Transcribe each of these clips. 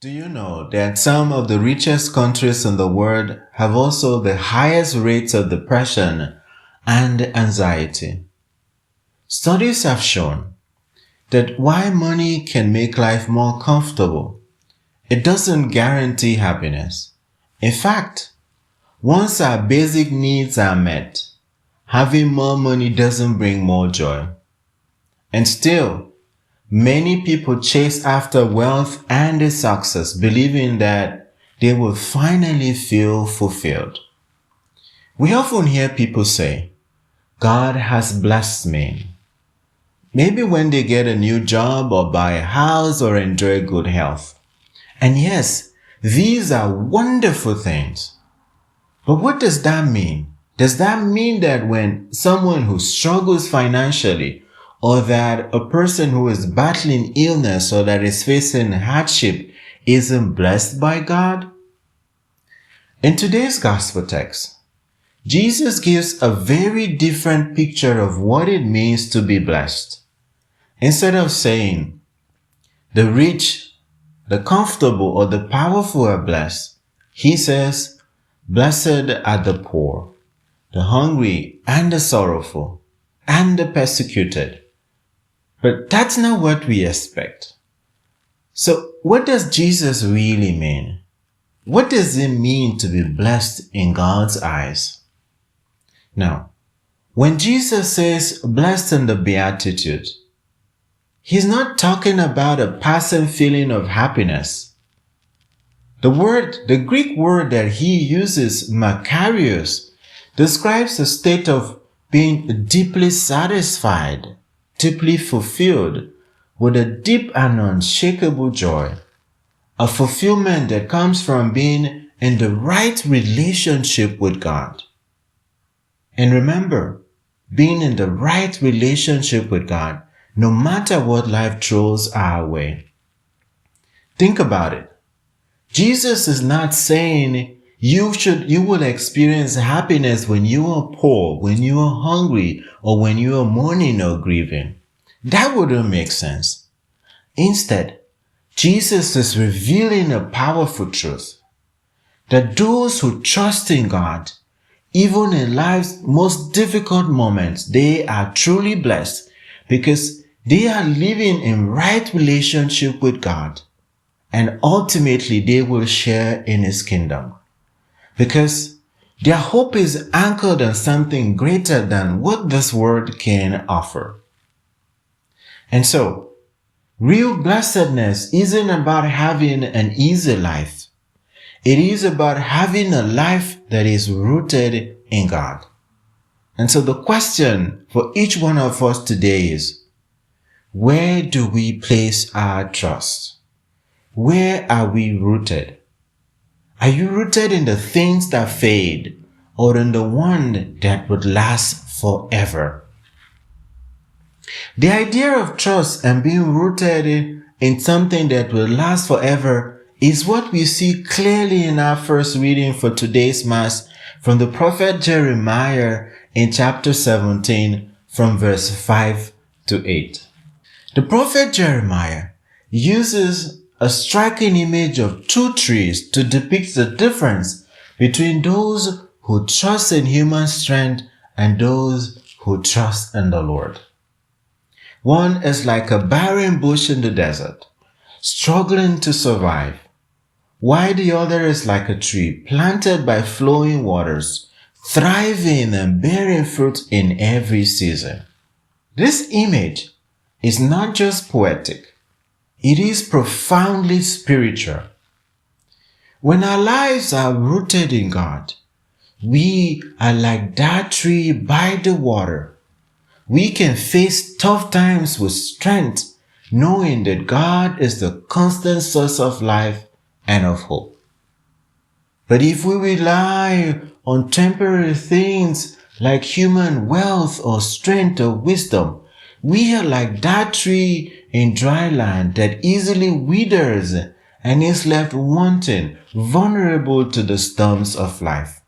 Do you know that some of the richest countries in the world have also the highest rates of depression and anxiety? Studies have shown that while money can make life more comfortable, it doesn't guarantee happiness. In fact, once our basic needs are met, having more money doesn't bring more joy. And still, many people chase after wealth and success, believing that they will finally feel fulfilled. We often hear people say, God has blessed me. Maybe when they get a new job or buy a house or enjoy good health. And yes, these are wonderful things. But what does that mean? Does that mean that when someone who struggles financially, or that a person who is battling illness or that is facing hardship isn't blessed by God? In today's gospel text, Jesus gives a very different picture of what it means to be blessed. Instead of saying, the rich, the comfortable, or the powerful are blessed, he says, blessed are the poor, the hungry, and the sorrowful, and the persecuted. But that's not what we expect. So what does Jesus really mean? What does it mean to be blessed in God's eyes? Now, when Jesus says blessed in the Beatitudes, he's not talking about a passing feeling of happiness. The Greek word that he uses, makarios, describes a state of being deeply satisfied, deeply fulfilled, with a deep and unshakable joy. A fulfillment that comes from being in the right relationship with God. And remember, being in the right relationship with God, no matter what life throws our way. Think about it. Jesus is not saying you will experience happiness when you are poor, when you are hungry, or when you are mourning or grieving. That wouldn't make sense. Instead, Jesus is revealing a powerful truth that those who trust in God, even in life's most difficult moments, they are truly blessed because they are living in right relationship with God, and ultimately they will share in His kingdom because their hope is anchored on something greater than what this world can offer. And so, real blessedness isn't about having an easy life. It is about having a life that is rooted in God. And so the question for each one of us today is, where do we place our trust? Where are we rooted? Are you rooted in the things that fade or in the one that would last forever? The idea of trust and being rooted in something that will last forever is what we see clearly in our first reading for today's Mass from the prophet Jeremiah in chapter 17 from verse 5 to 8. The prophet Jeremiah uses a striking image of two trees to depict the difference between those who trust in human strength and those who trust in the Lord. One is like a barren bush in the desert, struggling to survive, while the other is like a tree planted by flowing waters, thriving and bearing fruit in every season. This image is not just poetic, it is profoundly spiritual. When our lives are rooted in God, we are like that tree by the water. We can face tough times with strength, knowing that God is the constant source of life and of hope. But if we rely on temporary things like human wealth or strength or wisdom, we are like that tree in dry land that easily withers and is left wanting, vulnerable to the storms of life.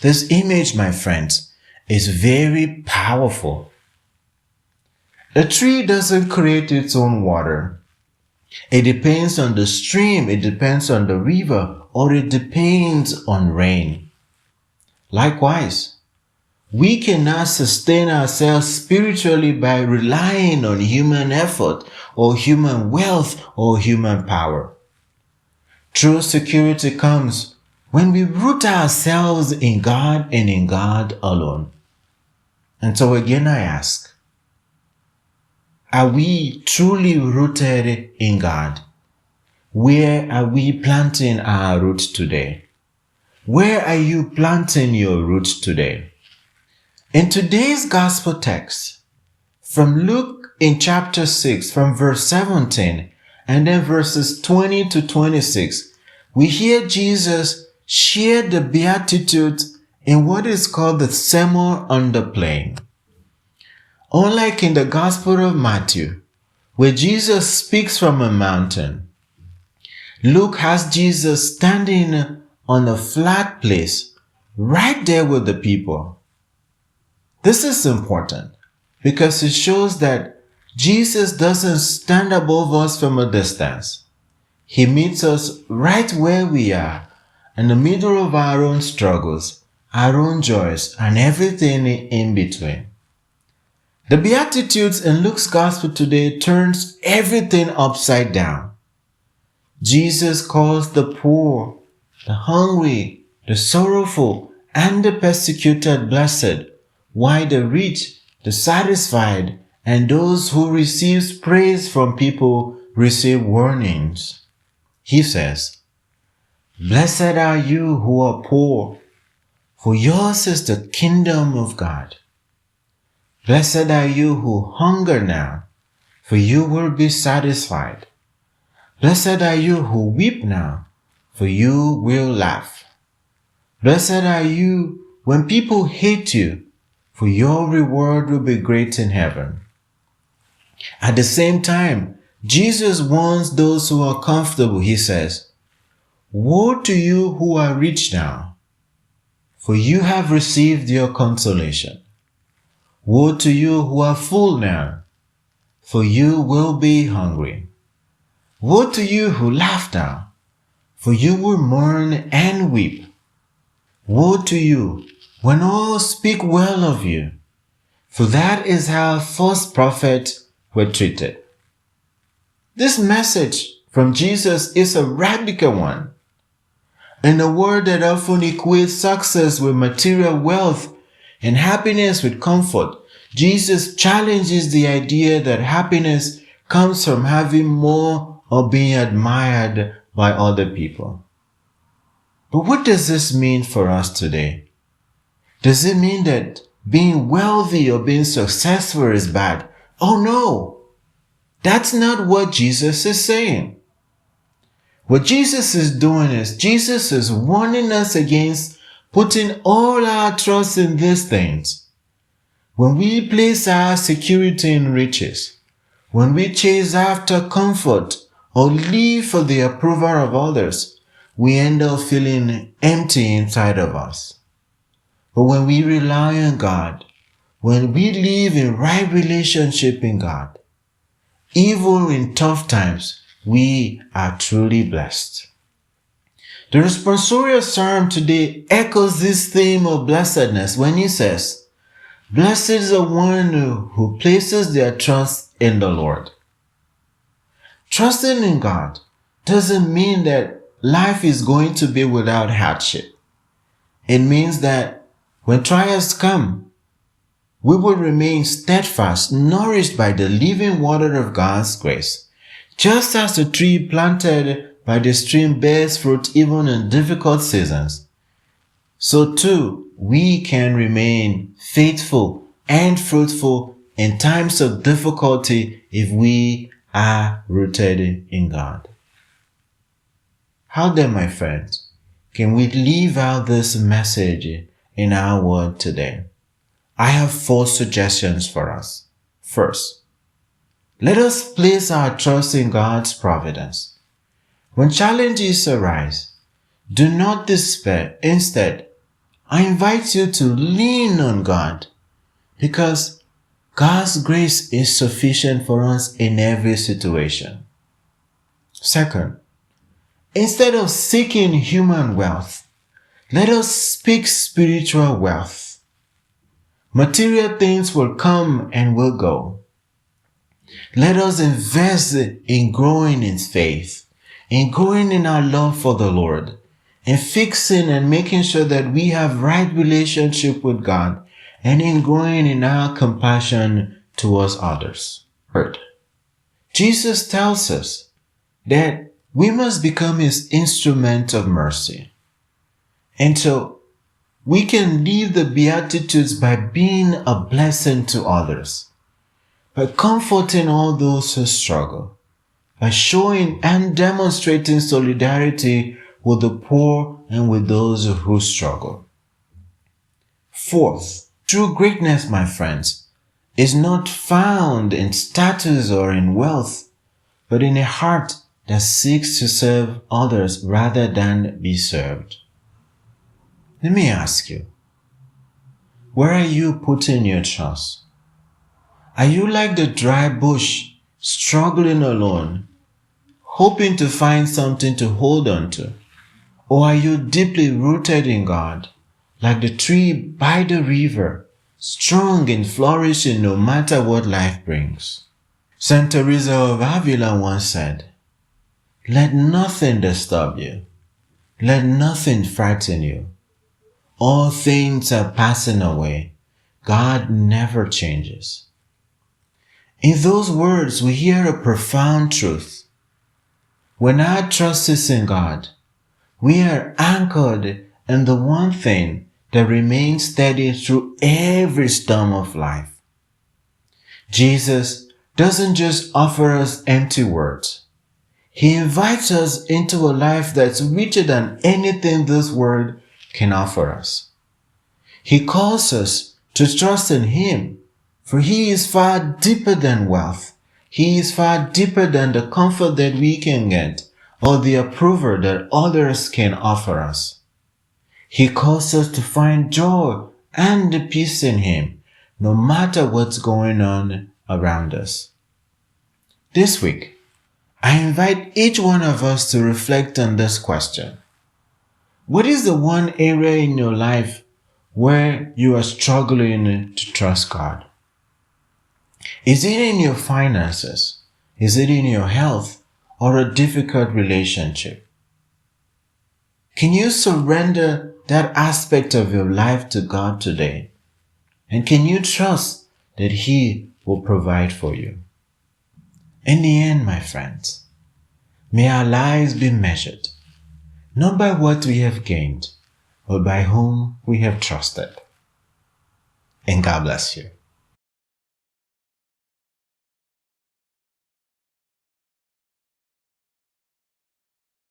This image, my friends, is very powerful. A tree doesn't create its own water. It depends on the stream, it depends on the river, or it depends on rain. Likewise, we cannot sustain ourselves spiritually by relying on human effort or human wealth or human power. True security comes when we root ourselves in God and in God alone. And so again I ask, are we truly rooted in God? Where are we planting our roots today? Where are you planting your roots today? In today's gospel text, from Luke in chapter 6, from verse 17, and then verses 20 to 26, we hear Jesus share the Beatitudes in what is called the Sermon on the Plain. Unlike in the Gospel of Matthew, where Jesus speaks from a mountain, Luke has Jesus standing on a flat place right there with the people. This is important because it shows that Jesus doesn't stand above us from a distance. He meets us right where we are, in the middle of our own struggles, our own joys, and everything in between. The Beatitudes in Luke's Gospel today turns everything upside down. Jesus calls the poor, the hungry, the sorrowful, and the persecuted blessed, while the rich, the satisfied, and those who receive praise from people receive warnings. He says, "Blessed are you who are poor, for yours is the kingdom of God. Blessed are you who hunger now, for you will be satisfied. Blessed are you who weep now, for you will laugh. Blessed are you when people hate you, for your reward will be great in heaven." At the same time, Jesus warns those who are comfortable. He says, "Woe to you who are rich now, for you have received your consolation. Woe to you who are full now, for you will be hungry. Woe to you who laugh now, for you will mourn and weep. Woe to you when all speak well of you, for that is how false prophets were treated." This message from Jesus is a radical one. In a world that often equates success with material wealth and happiness with comfort, Jesus challenges the idea that happiness comes from having more or being admired by other people. But what does this mean for us today? Does it mean that being wealthy or being successful is bad? Oh no! That's not what Jesus is saying. What Jesus is doing is Jesus is warning us against putting all our trust in these things. When we place our security in riches, when we chase after comfort or live for the approval of others, we end up feeling empty inside of us. But when we rely on God, when we live in right relationship in God, even in tough times, we are truly blessed. The responsorial psalm today echoes this theme of blessedness when he says, "Blessed is the one who places their trust in the Lord." Trusting in God doesn't mean that life is going to be without hardship. It means that when trials come, we will remain steadfast, nourished by the living water of God's grace. Just as the tree planted by the stream bears fruit even in difficult seasons, so too we can remain faithful and fruitful in times of difficulty if we are rooted in God. How then, my friends, can we live out this message in our world today? I have 4 suggestions for us. First, let us place our trust in God's providence. When challenges arise, do not despair. Instead, I invite you to lean on God, because God's grace is sufficient for us in every situation. Second, instead of seeking human wealth, let us speak spiritual wealth. Material things will come and will go. Let us invest in growing in faith, in growing in our love for the Lord, in fixing and making sure that we have right relationship with God, and in growing in our compassion towards others. Third, Jesus tells us that we must become His instrument of mercy. And so we can live the Beatitudes by being a blessing to others, by comforting all those who struggle, by showing and demonstrating solidarity with the poor and with those who struggle. Fourth, true greatness, my friends, is not found in status or in wealth, but in a heart that seeks to serve others rather than be served. Let me ask you, where are you putting your trust? Are you like the dry bush, struggling alone, hoping to find something to hold on to? Or are you deeply rooted in God, like the tree by the river, strong and flourishing no matter what life brings? Saint Teresa of Avila once said, "Let nothing disturb you. Let nothing frighten you. All things are passing away. God never changes." In those words, we hear a profound truth. When our trust is in God, we are anchored in the one thing that remains steady through every storm of life. Jesus doesn't just offer us empty words. He invites us into a life that's richer than anything this world can offer us. He calls us to trust in Him, for He is far deeper than wealth. He is far deeper than the comfort that we can get or the approval that others can offer us. He calls us to find joy and peace in Him, no matter what's going on around us. This week, I invite each one of us to reflect on this question. What is the one area in your life where you are struggling to trust God? Is it in your finances? Is it in your health or a difficult relationship? Can you surrender that aspect of your life to God today? And can you trust that He will provide for you? In the end, my friends, may our lives be measured, not by what we have gained, but by whom we have trusted. And God bless you.